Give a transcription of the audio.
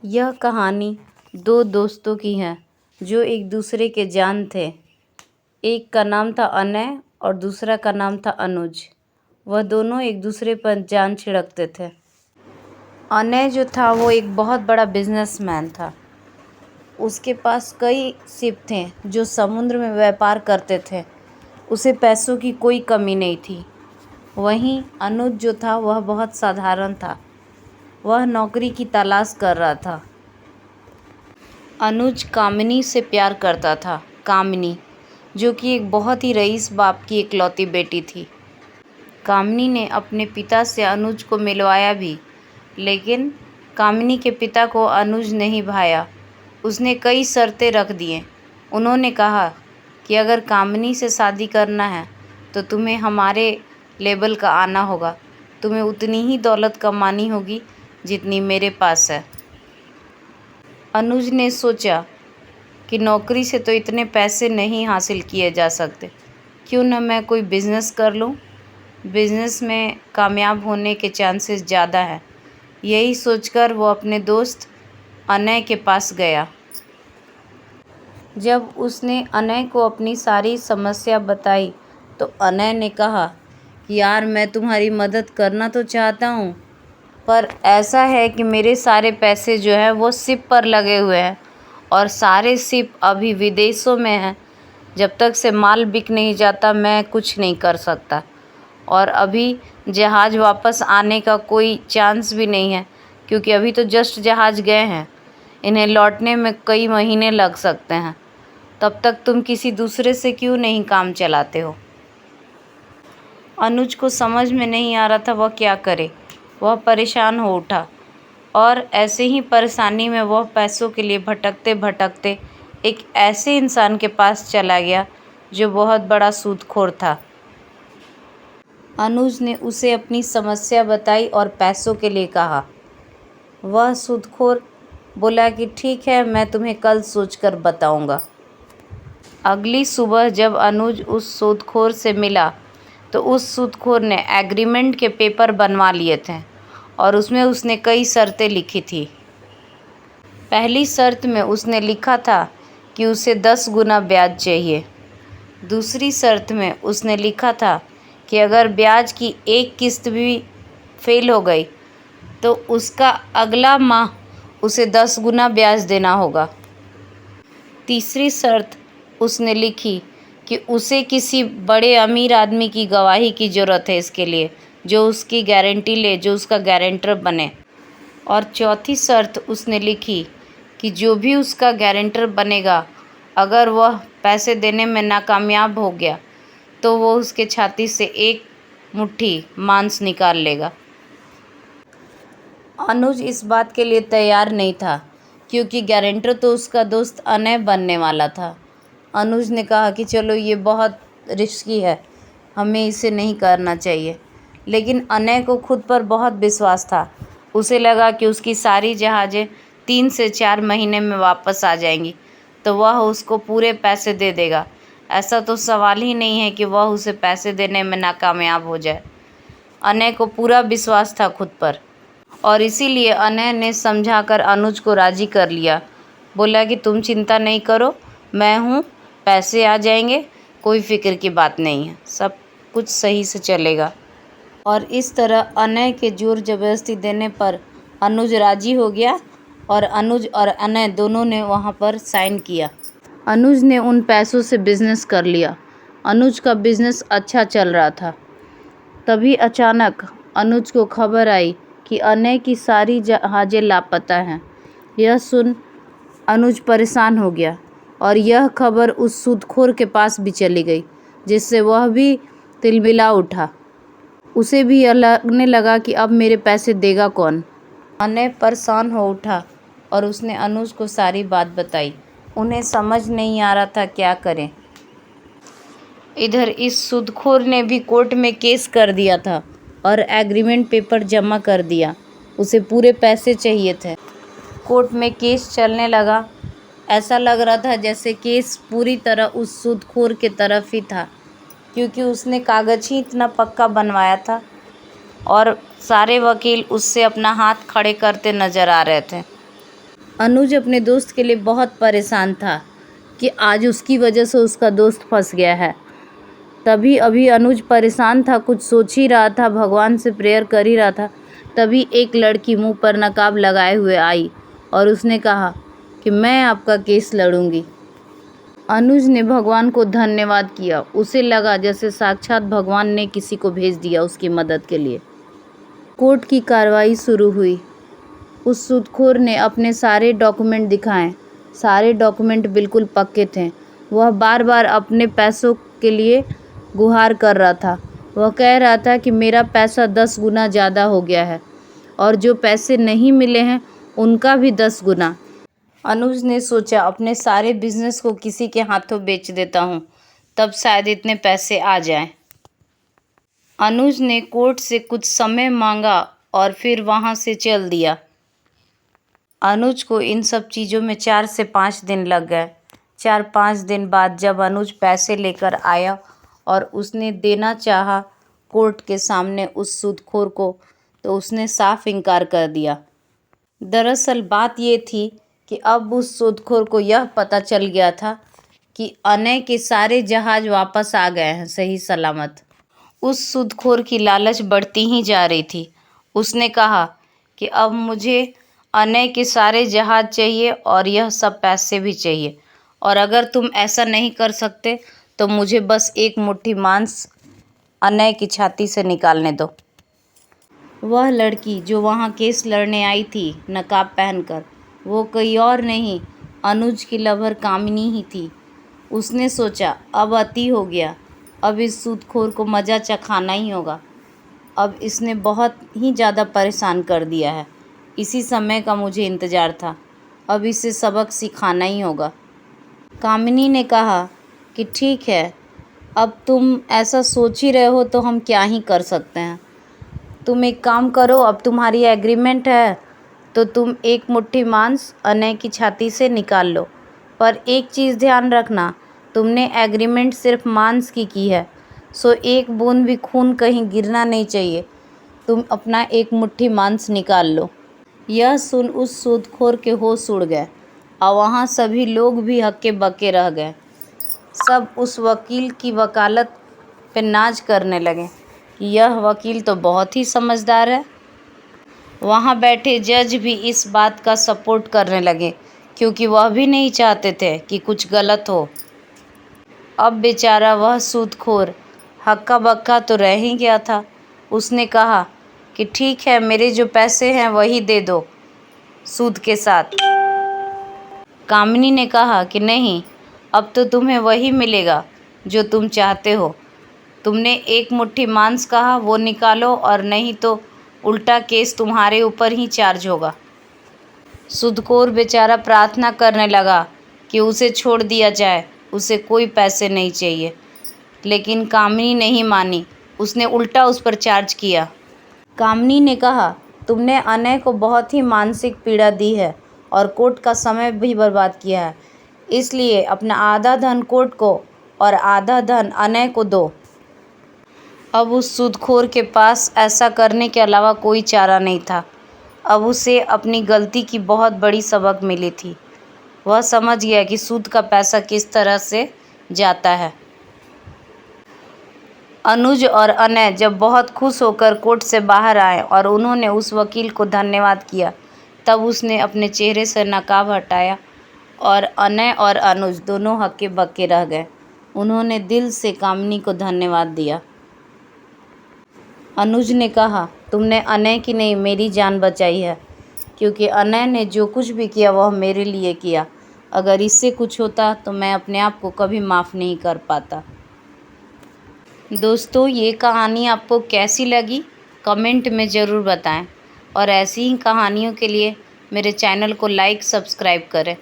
यह कहानी दो दोस्तों की है जो एक दूसरे के जान थे। एक का नाम था अनय और दूसरा का नाम था अनुज। वह दोनों एक दूसरे पर जान छिड़कते थे। अनय जो था वो एक बहुत बड़ा बिजनेसमैन था। उसके पास कई शिप थे जो समुद्र में व्यापार करते थे। उसे पैसों की कोई कमी नहीं थी। वहीं अनुज जो था वह बहुत साधारण था। वह नौकरी की तलाश कर रहा था। अनुज कामिनी से प्यार करता था। कामिनी जो कि एक बहुत ही रईस बाप की इकलौती बेटी थी। कामिनी ने अपने पिता से अनुज को मिलवाया भी, लेकिन कामिनी के पिता को अनुज नहीं भाया। उसने कई शर्तें रख दिए। उन्होंने कहा कि अगर कामिनी से शादी करना है तो तुम्हें हमारे लेवल का आना होगा। तुम्हें उतनी ही दौलत कमानी होगी जितनी मेरे पास है। अनुज ने सोचा कि नौकरी से तो इतने पैसे नहीं हासिल किए जा सकते, क्यों न मैं कोई बिज़नेस कर लूँ। बिज़नेस में कामयाब होने के चांसेस ज़्यादा हैं। यही सोचकर वो अपने दोस्त अनय के पास गया। जब उसने अनय को अपनी सारी समस्या बताई तो अनय ने कहा कि यार, मैं तुम्हारी मदद करना तो चाहता हूँ, पर ऐसा है कि मेरे सारे पैसे जो है वो शिप पर लगे हुए हैं और सारे शिप अभी विदेशों में हैं। जब तक से माल बिक नहीं जाता मैं कुछ नहीं कर सकता, और अभी जहाज़ वापस आने का कोई चांस भी नहीं है, क्योंकि अभी तो जस्ट जहाज़ गए हैं। इन्हें लौटने में कई महीने लग सकते हैं। तब तक तुम किसी दूसरे से क्यों नहीं काम चलाते हो। अनुज को समझ में नहीं आ रहा था वह क्या करे। वह परेशान हो उठा और ऐसे ही परेशानी में वह पैसों के लिए भटकते भटकते एक ऐसे इंसान के पास चला गया जो बहुत बड़ा सूदखोर था। अनुज ने उसे अपनी समस्या बताई और पैसों के लिए कहा। वह सूदखोर बोला कि ठीक है, मैं तुम्हें कल सोचकर बताऊंगा। अगली सुबह जब अनुज उस सूदखोर से मिला तो उस सूदखोर ने एग्रीमेंट के पेपर बनवा लिए थे और उसमें उसने कई शर्तें लिखी थी। पहली शर्त में उसने लिखा था कि उसे 10 गुना ब्याज चाहिए। दूसरी शर्त में उसने लिखा था कि अगर ब्याज की एक किस्त भी फेल हो गई तो उसका अगला माह उसे 10 गुना ब्याज देना होगा। तीसरी शर्त उसने लिखी कि उसे किसी बड़े अमीर आदमी की गवाही की ज़रूरत है इसके लिए, जो उसकी गारंटी ले, जो उसका गारंटर बने। और चौथी शर्त उसने लिखी कि जो भी उसका गारंटर बनेगा, अगर वह पैसे देने में नाकामयाब हो गया तो वो उसके छाती से एक मुट्ठी मांस निकाल लेगा। अनुज इस बात के लिए तैयार नहीं था, क्योंकि गारंटर तो उसका दोस्त अनय बनने वाला था। अनुज ने कहा कि चलो, ये बहुत रिस्की है, हमें इसे नहीं करना चाहिए। लेकिन अनय को खुद पर बहुत विश्वास था। उसे लगा कि उसकी सारी जहाज़ें 3 से 4 महीने में वापस आ जाएंगी, तो वह उसको पूरे पैसे दे देगा। ऐसा तो सवाल ही नहीं है कि वह उसे पैसे देने में नाकामयाब हो जाए। अनय को पूरा विश्वास था खुद पर, और इसीलिए अनय ने समझाकर अनुज को राज़ी कर लिया। बोला कि तुम चिंता नहीं करो, मैं हूँ, पैसे आ जाएंगे, कोई फ़िक्र की बात नहीं है, सब कुछ सही से चलेगा। और इस तरह अनय के ज़ोर ज़बरदस्ती देने पर अनुज राज़ी हो गया और अनुज और अनय दोनों ने वहाँ पर साइन किया। अनुज ने उन पैसों से बिज़नेस कर लिया। अनुज का बिज़नेस अच्छा चल रहा था। तभी अचानक अनुज को खबर आई कि अनय की सारी जहाज़ें लापता हैं। यह सुन अनुज परेशान हो गया और यह खबर उस सूदखोर के पास भी चली गई, जिससे वह भी तिलमिला उठा। उसे भी यह लगने लगा कि अब मेरे पैसे देगा कौन। अनय परेशान हो उठा और उसने अनुज को सारी बात बताई। उन्हें समझ नहीं आ रहा था क्या करें। इधर इस सूदखोर ने भी कोर्ट में केस कर दिया था और एग्रीमेंट पेपर जमा कर दिया। उसे पूरे पैसे चाहिए थे। कोर्ट में केस चलने लगा। ऐसा लग रहा था जैसे केस पूरी तरह उस सूदखोर के तरफ ही था, क्योंकि उसने कागज़ ही इतना पक्का बनवाया था और सारे वकील उससे अपना हाथ खड़े करते नज़र आ रहे थे। अनुज अपने दोस्त के लिए बहुत परेशान था कि आज उसकी वजह से उसका दोस्त फंस गया है। तभी अभी अनुज परेशान था, कुछ सोच ही रहा था, भगवान से प्रेयर कर ही रहा था। तभी एक लड़की मुंह पर नकाब लगाए हुए आई और उसने कहा कि मैं आपका केस लड़ूंगी। अनुज ने भगवान को धन्यवाद किया। उसे लगा जैसे साक्षात भगवान ने किसी को भेज दिया उसकी मदद के लिए। कोर्ट की कार्रवाई शुरू हुई। उस सूदखोर ने अपने सारे डॉक्यूमेंट दिखाए। सारे डॉक्यूमेंट बिल्कुल पक्के थे। वह बार बार अपने पैसों के लिए गुहार कर रहा था। वह कह रहा था कि मेरा पैसा 10 गुना ज़्यादा हो गया है और जो पैसे नहीं मिले हैं उनका भी 10 गुना। अनुज ने सोचा अपने सारे बिजनेस को किसी के हाथों बेच देता हूँ, तब शायद इतने पैसे आ जाएं। अनुज ने कोर्ट से कुछ समय मांगा और फिर वहाँ से चल दिया। अनुज को इन सब चीज़ों में 4 से 5 दिन लग गए। 4-5 दिन बाद जब अनुज पैसे लेकर आया और उसने देना चाहा कोर्ट के सामने उस सूदखोर को, तो उसने साफ इनकार कर दिया। दरअसल बात ये थी कि अब उस सूदखोर को यह पता चल गया था कि अनय के सारे जहाज वापस आ गए हैं सही सलामत। उस सूदखोर की लालच बढ़ती ही जा रही थी। उसने कहा कि अब मुझे अनय के सारे जहाज चाहिए और यह सब पैसे भी चाहिए, और अगर तुम ऐसा नहीं कर सकते तो मुझे बस एक मुट्ठी मांस अनय की छाती से निकालने दो। वह लड़की जो वहाँ केस लड़ने आई थी नकाब पहनकर, वो कोई और नहीं, अनुज की लवर कामिनी ही थी। उसने सोचा अब अति हो गया, अब इस सूदखोर को मज़ा चखाना ही होगा। अब इसने बहुत ही ज़्यादा परेशान कर दिया है। इसी समय का मुझे इंतज़ार था, अब इसे सबक सिखाना ही होगा। कामिनी ने कहा कि ठीक है, अब तुम ऐसा सोच ही रहे हो तो हम क्या ही कर सकते हैं। तुम एक काम करो, अब तुम्हारी एग्रीमेंट है तो तुम एक मुट्ठी मांस अनय की छाती से निकाल लो, पर एक चीज़ ध्यान रखना, तुमने एग्रीमेंट सिर्फ मांस की है, सो एक बूंद भी खून कहीं गिरना नहीं चाहिए। तुम अपना एक मुट्ठी मांस निकाल लो। यह सुन उस सूदखोर के होश उड़ गए और वहाँ सभी लोग भी हक्के बक्के रह गए। सब उस वकील की वकालत पे नाज करने लगे कि यह वकील तो बहुत ही समझदार है। वहाँ बैठे जज भी इस बात का सपोर्ट करने लगे क्योंकि वह भी नहीं चाहते थे कि कुछ गलत हो। अब बेचारा वह सूदखोर हक्का बक्का तो रह ही गया था। उसने कहा कि ठीक है, मेरे जो पैसे हैं वही दे दो सूद के साथ। कामिनी ने कहा कि नहीं, अब तो तुम्हें वही मिलेगा जो तुम चाहते हो। तुमने एक मुट्ठी मांस कहा, वो निकालो, और नहीं तो उल्टा केस तुम्हारे ऊपर ही चार्ज होगा। सूदखोर बेचारा प्रार्थना करने लगा कि उसे छोड़ दिया जाए, उसे कोई पैसे नहीं चाहिए, लेकिन कामिनी नहीं मानी। उसने उल्टा उस पर चार्ज किया। कामिनी ने कहा तुमने अनय को बहुत ही मानसिक पीड़ा दी है और कोर्ट का समय भी बर्बाद किया है, इसलिए अपना आधा धन कोर्ट को और आधा धन अनय को दो। अब उस सूदखोर के पास ऐसा करने के अलावा कोई चारा नहीं था। अब उसे अपनी गलती की बहुत बड़ी सबक मिली थी। वह समझ गया कि सूद का पैसा किस तरह से जाता है। अनुज और अनय जब बहुत खुश होकर कोर्ट से बाहर आए और उन्होंने उस वकील को धन्यवाद किया, तब उसने अपने चेहरे से नकाब हटाया और अनय और अनुज दोनों हक्के बक्के रह गए। उन्होंने दिल से कामिनी को धन्यवाद दिया। अनुज ने कहा तुमने अनय की नहीं, मेरी जान बचाई है, क्योंकि अनय ने जो कुछ भी किया वह मेरे लिए किया। अगर इससे कुछ होता तो मैं अपने आप को कभी माफ़ नहीं कर पाता। दोस्तों, ये कहानी आपको कैसी लगी कमेंट में ज़रूर बताएं, और ऐसी ही कहानियों के लिए मेरे चैनल को लाइक सब्सक्राइब करें।